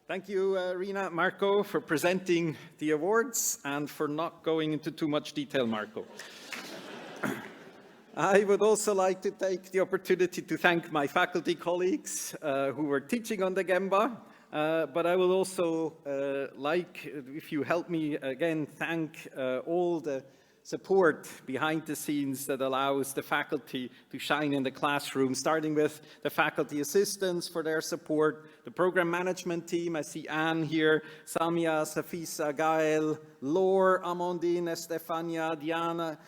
Thank you, Rina, Marco, for presenting the awards and for not going into too much detail, Marco. I would also like to take the opportunity to thank my faculty colleagues who were teaching on the GEMBA, but I will also like, if you help me again, thank all the support behind the scenes that allows the faculty to shine in the classroom, starting with the faculty assistants for their support, the program management team, I see Anne here, Samia, Safisa, Gael, Laure, Amandine, Estefania, Diana,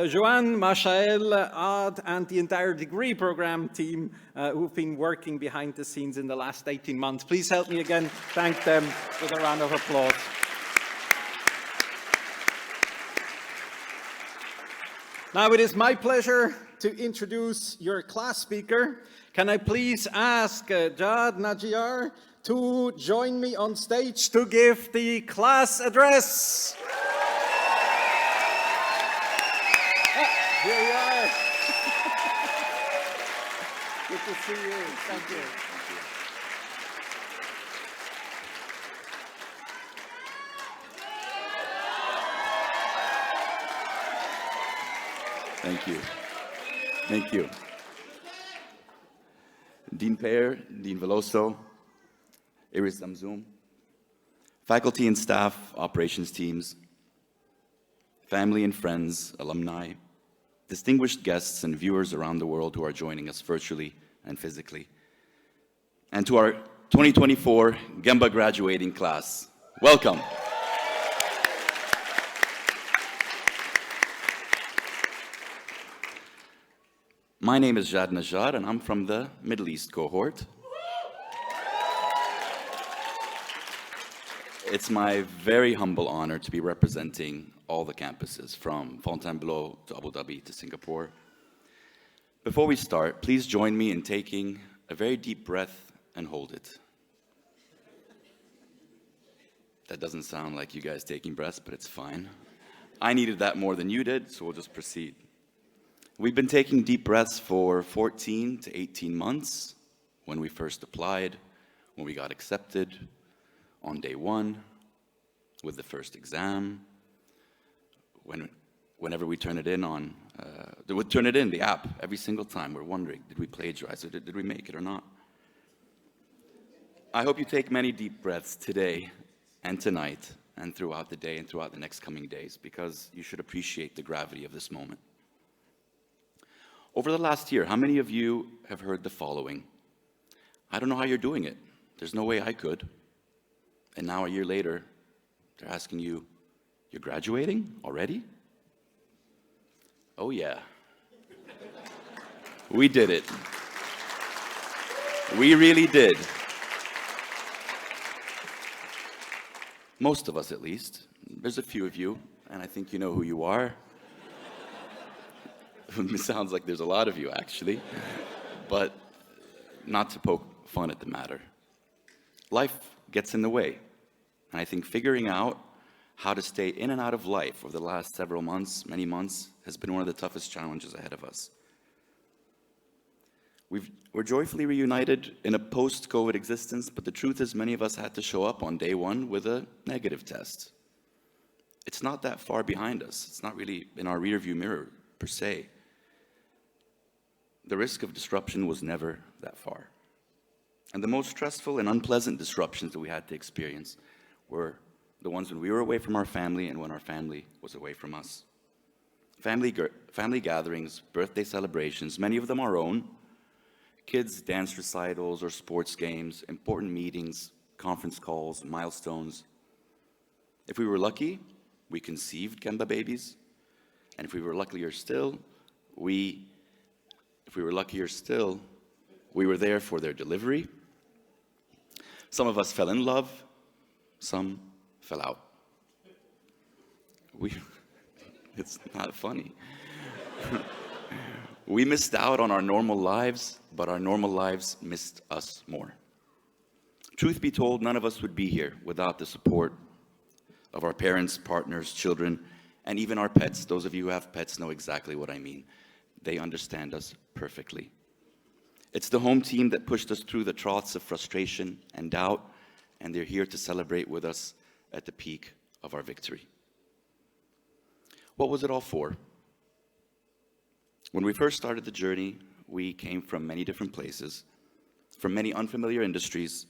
Joanne, Mashael, Ad, and the entire degree program team who've been working behind the scenes in the last 18 months. Please help me again thank them with a round of applause. Now it is my pleasure to introduce your class speaker. Can I please ask Najjar to join me on stage to give the class address? Here you are. Good to see you. Thank you. Thank you. Thank you. Dean Peyer, Dean Veloso, Iris Zamzoom, faculty and staff, operations teams, family and friends, alumni, distinguished guests and viewers around the world who are joining us virtually and physically, and to our 2024 GEMBA graduating class, welcome. My name is Najjar, and I'm from the Middle East cohort. It's my very humble honor to be representing all the campuses, from Fontainebleau to Abu Dhabi to Singapore. Before we start, please join me in taking a very deep breath and hold it. That doesn't sound like you guys taking breaths, but it's fine. I needed that more than you did, so we'll just proceed. We've been taking deep breaths for 14 to 18 months, when we first applied, when we got accepted, on day one, with the first exam, whenever we turn it in the app, every single time we're wondering, did we plagiarize or did we make it or not? I hope you take many deep breaths today and tonight and throughout the day and throughout the next coming days, because you should appreciate the gravity of this moment. Over the last year, how many of you have heard the following? I don't know how you're doing it. There's no way I could. And now a year later, they're asking you, you're graduating already? Oh yeah. We did it. We really did. Most of us, at least. There's a few of you, and I think you know who you are. It sounds like there's a lot of you, actually, but not to poke fun at the matter. Life gets in the way, and I think figuring out how to stay in and out of life over the last several months, many months, has been one of the toughest challenges ahead of us. We're joyfully reunited in a post-COVID existence, but the truth is many of us had to show up on day one with a negative test. It's not that far behind us. It's not really in our rearview mirror, per se. The risk of disruption was never that far. And the most stressful and unpleasant disruptions that we had to experience were the ones when we were away from our family and when our family was away from us. Family gatherings, birthday celebrations, many of them our own, kids' dance recitals or sports games, important meetings, conference calls, milestones. If we were lucky, we conceived GEMBA babies. And if we were luckier still, we were there for their delivery. Some of us fell in love, some fell out. It's not funny. We missed out on our normal lives, but our normal lives missed us more. Truth be told, none of us would be here without the support of our parents, partners, children, and even our pets. Those of you who have pets know exactly what I mean. They understand us perfectly. It's the home team that pushed us through the troughs of frustration and doubt and they're here to celebrate with us at the peak of our victory. What was it all for? When we first started the journey, we came from many different places, from many unfamiliar industries,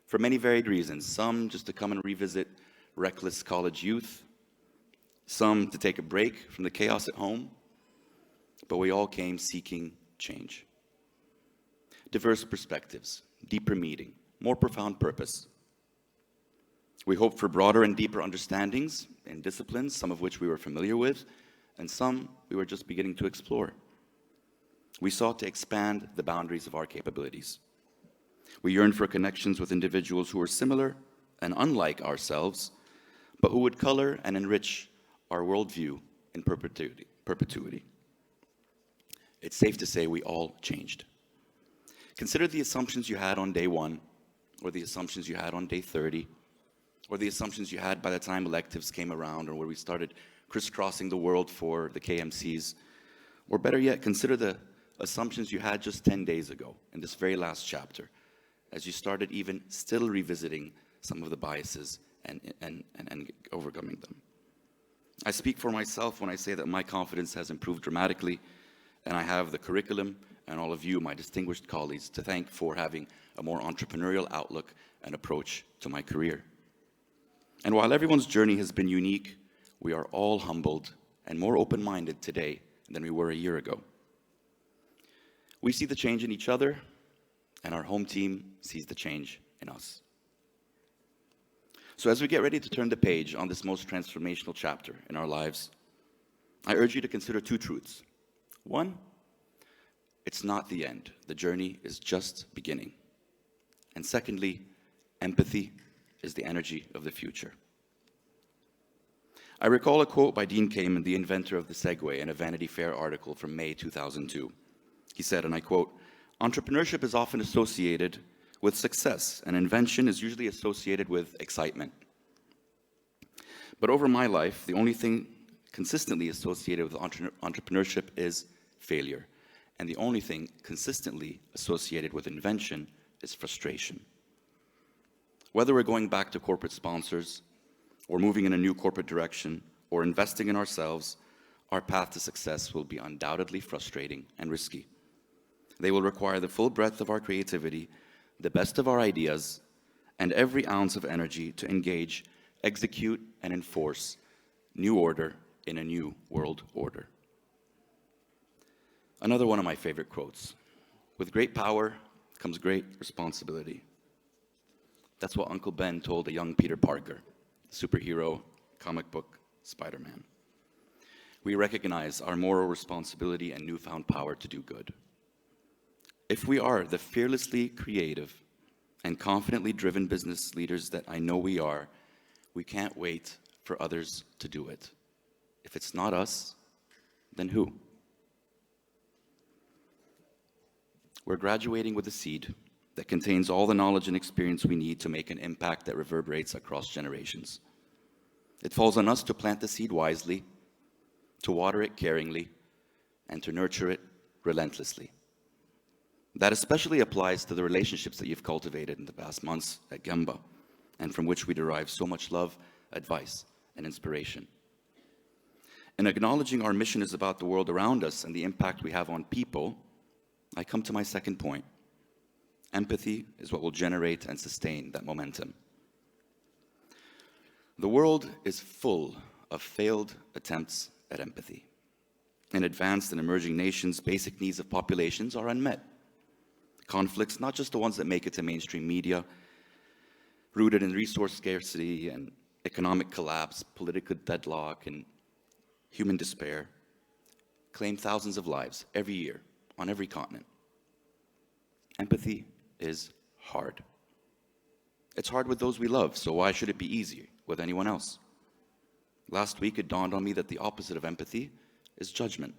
for many varied reasons. Some just to come and revisit reckless college youth, some to take a break from the chaos at home, but we all came seeking change. Diverse perspectives, deeper meaning, more profound purpose. We hoped for broader and deeper understandings in disciplines, some of which we were familiar with, and some we were just beginning to explore. We sought to expand the boundaries of our capabilities. We yearned for connections with individuals who were similar and unlike ourselves, but who would color and enrich our worldview in perpetuity. It's safe to say we all changed. Consider the assumptions you had on day 1, or the assumptions you had on day 30, or the assumptions you had by the time electives came around, or where we started crisscrossing the world for the KMCs. Or better yet, consider the assumptions you had just 10 days ago in this very last chapter, as you started even still revisiting some of the biases and overcoming them. I speak for myself when I say that my confidence has improved dramatically, and I have the curriculum and all of you, my distinguished colleagues, to thank for having a more entrepreneurial outlook and approach to my career. And while everyone's journey has been unique, we are all humbled and more open-minded today than we were a year ago. We see the change in each other, and our home team sees the change in us. So as we get ready to turn the page on this most transformational chapter in our lives, I urge you to consider 2 truths. 1, it's not the end. The journey is just beginning. And secondly, empathy is the energy of the future. I recall a quote by Dean Kamen, the inventor of the Segway, in a Vanity Fair article from May 2002. He said, and I quote, "Entrepreneurship is often associated with success, and invention is usually associated with excitement. But over my life, the only thing consistently associated with entrepreneurship is failure. And the only thing consistently associated with invention is frustration. Whether we're going back to corporate sponsors, or moving in a new corporate direction, or investing in ourselves, our path to success will be undoubtedly frustrating and risky. They will require the full breadth of our creativity, the best of our ideas, and every ounce of energy to engage, execute, and enforce new order in a new world order." Another one of my favorite quotes: "With great power comes great responsibility." That's what Uncle Ben told a young Peter Parker, superhero, comic book, Spider-Man. We recognize our moral responsibility and newfound power to do good. If we are the fearlessly creative and confidently driven business leaders that I know we are, we can't wait for others to do it. If it's not us, then who? We're graduating with a seed that contains all the knowledge and experience we need to make an impact that reverberates across generations. It falls on us to plant the seed wisely, to water it caringly, and to nurture it relentlessly. That especially applies to the relationships that you've cultivated in the past months at GEMBA, and from which we derive so much love, advice, and inspiration. In acknowledging our mission is about the world around us and the impact we have on people, I come to my second point. Empathy is what will generate and sustain that momentum. The world is full of failed attempts at empathy. In advanced and emerging nations, basic needs of populations are unmet. Conflicts, not just the ones that make it to mainstream media, rooted in resource scarcity and economic collapse, political deadlock, and human despair, claim thousands of lives every year on every continent. Empathy is hard. It's hard with those we love, so why should it be easy with anyone else? Last week, it dawned on me that the opposite of empathy is judgment.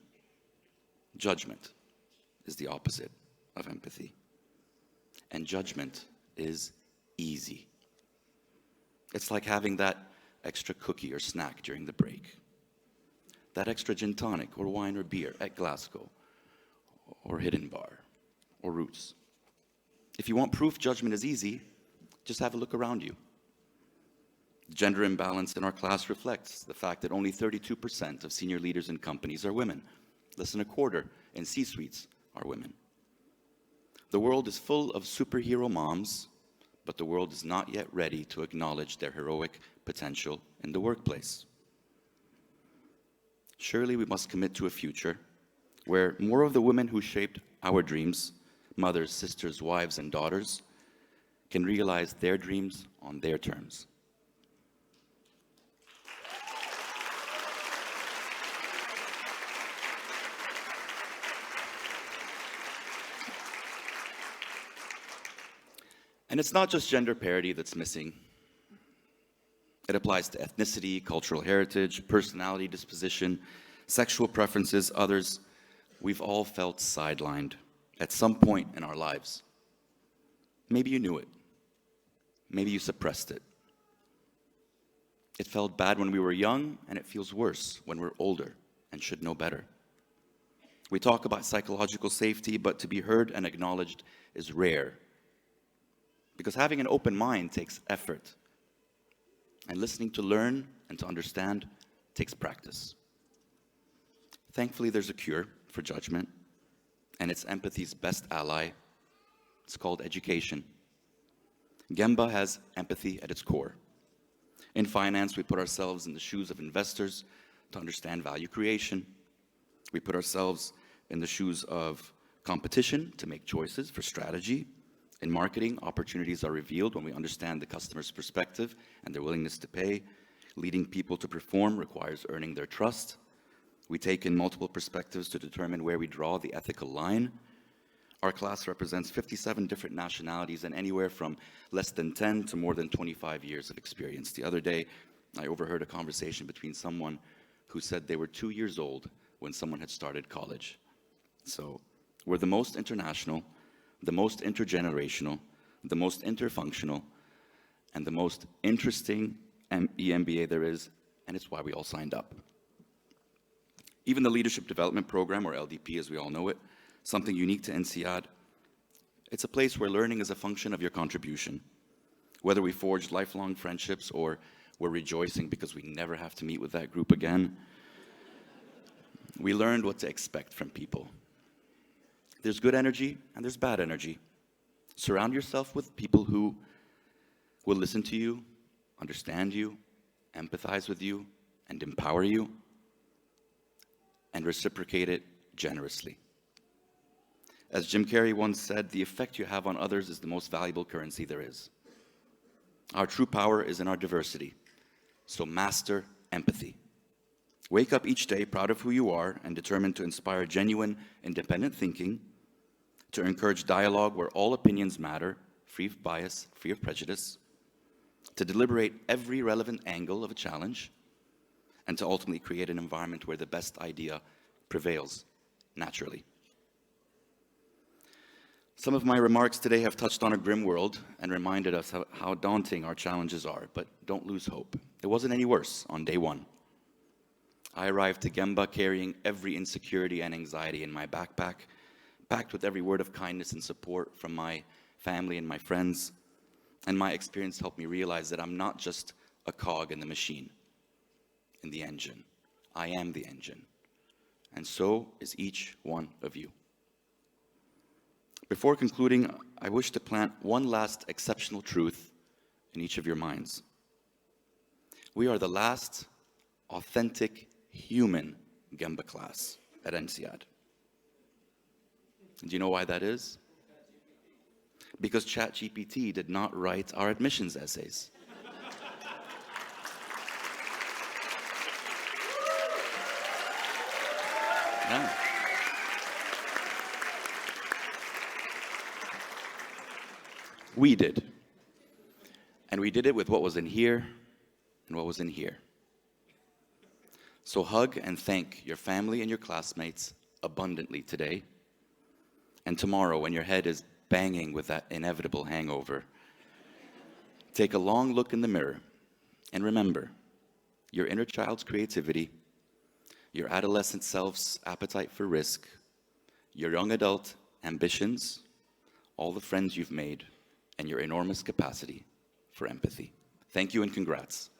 Judgment is the opposite of empathy. And judgment is easy. It's like having that extra cookie or snack during the break, that extra gin tonic or wine or beer at Glasgow or Hidden Bar or Roots. If you want proof judgment is easy, Just have a look around you. The gender imbalance in our class reflects the fact that only 32% of senior leaders in companies are women. Less than a quarter in C-suites are women. The world is full of superhero moms, but the world is not yet ready to acknowledge their heroic potential in the workplace. Surely we must commit to a future where more of the women who shaped our dreams, mothers, sisters, wives, and daughters, can realize their dreams on their terms. And it's not just gender parity that's missing. It applies to ethnicity, cultural heritage, personality disposition, sexual preferences, others. We've all felt sidelined at some point in our lives. Maybe you knew it. Maybe you suppressed it. It felt bad when we were young, and it feels worse when we're older and should know better. We talk about psychological safety, but to be heard and acknowledged is rare. Because having an open mind takes effort. And listening to learn and to understand takes practice. Thankfully, there's a cure for judgment, and it's empathy's best ally. It's called education. GEMBA has empathy at its core. In finance, we put ourselves in the shoes of investors to understand value creation. We put ourselves in the shoes of competition to make choices for strategy. In marketing, opportunities are revealed when we understand the customer's perspective and their willingness to pay. Leading people to perform requires earning their trust. We take in multiple perspectives to determine where we draw the ethical line. Our class represents 57 different nationalities and anywhere from less than 10 to more than 25 years of experience. The other day, I overheard a conversation between someone who said they were 2 years old when someone had started college. So we're the most international, the most intergenerational, the most interfunctional, and the most interesting EMBA there is, and it's why we all signed up. Even the Leadership Development Program, or LDP as we all know it, something unique to INSEAD, it's a place where learning is a function of your contribution. Whether we forged lifelong friendships or we're rejoicing because we never have to meet with that group again, we learned what to expect from people. There's good energy and there's bad energy. Surround yourself with people who will listen to you, understand you, empathize with you, and empower you, and reciprocate it generously. As Jim Carrey once said, the effect you have on others is the most valuable currency there is. Our true power is in our diversity, so master empathy. Wake up each day proud of who you are and determined to inspire genuine, independent thinking, to encourage dialogue where all opinions matter, free of bias, free of prejudice, to deliberate every relevant angle of a challenge, and to ultimately create an environment where the best idea prevails naturally. Some of my remarks today have touched on a grim world and reminded us how daunting our challenges are, but don't lose hope. It wasn't any worse on day one. I arrived to GEMBA carrying every insecurity and anxiety in my backpack, packed with every word of kindness and support from my family and my friends, and my experience helped me realize that I'm not just a cog in the machine, in the engine. I am the engine, and so is each one of you. Before concluding, I wish to plant one last exceptional truth in each of your minds. We are the last authentic human GEMBA class at INSEAD. Do you know why that is? Because ChatGPT did not write our admissions essays. Yeah. We did. And we did it with what was in here and what was in here. So hug and thank your family and your classmates abundantly today. And tomorrow, when your head is banging with that inevitable hangover, take a long look in the mirror and remember your inner child's creativity, your adolescent self's appetite for risk, your young adult ambitions, all the friends you've made, and your enormous capacity for empathy. Thank you and congrats.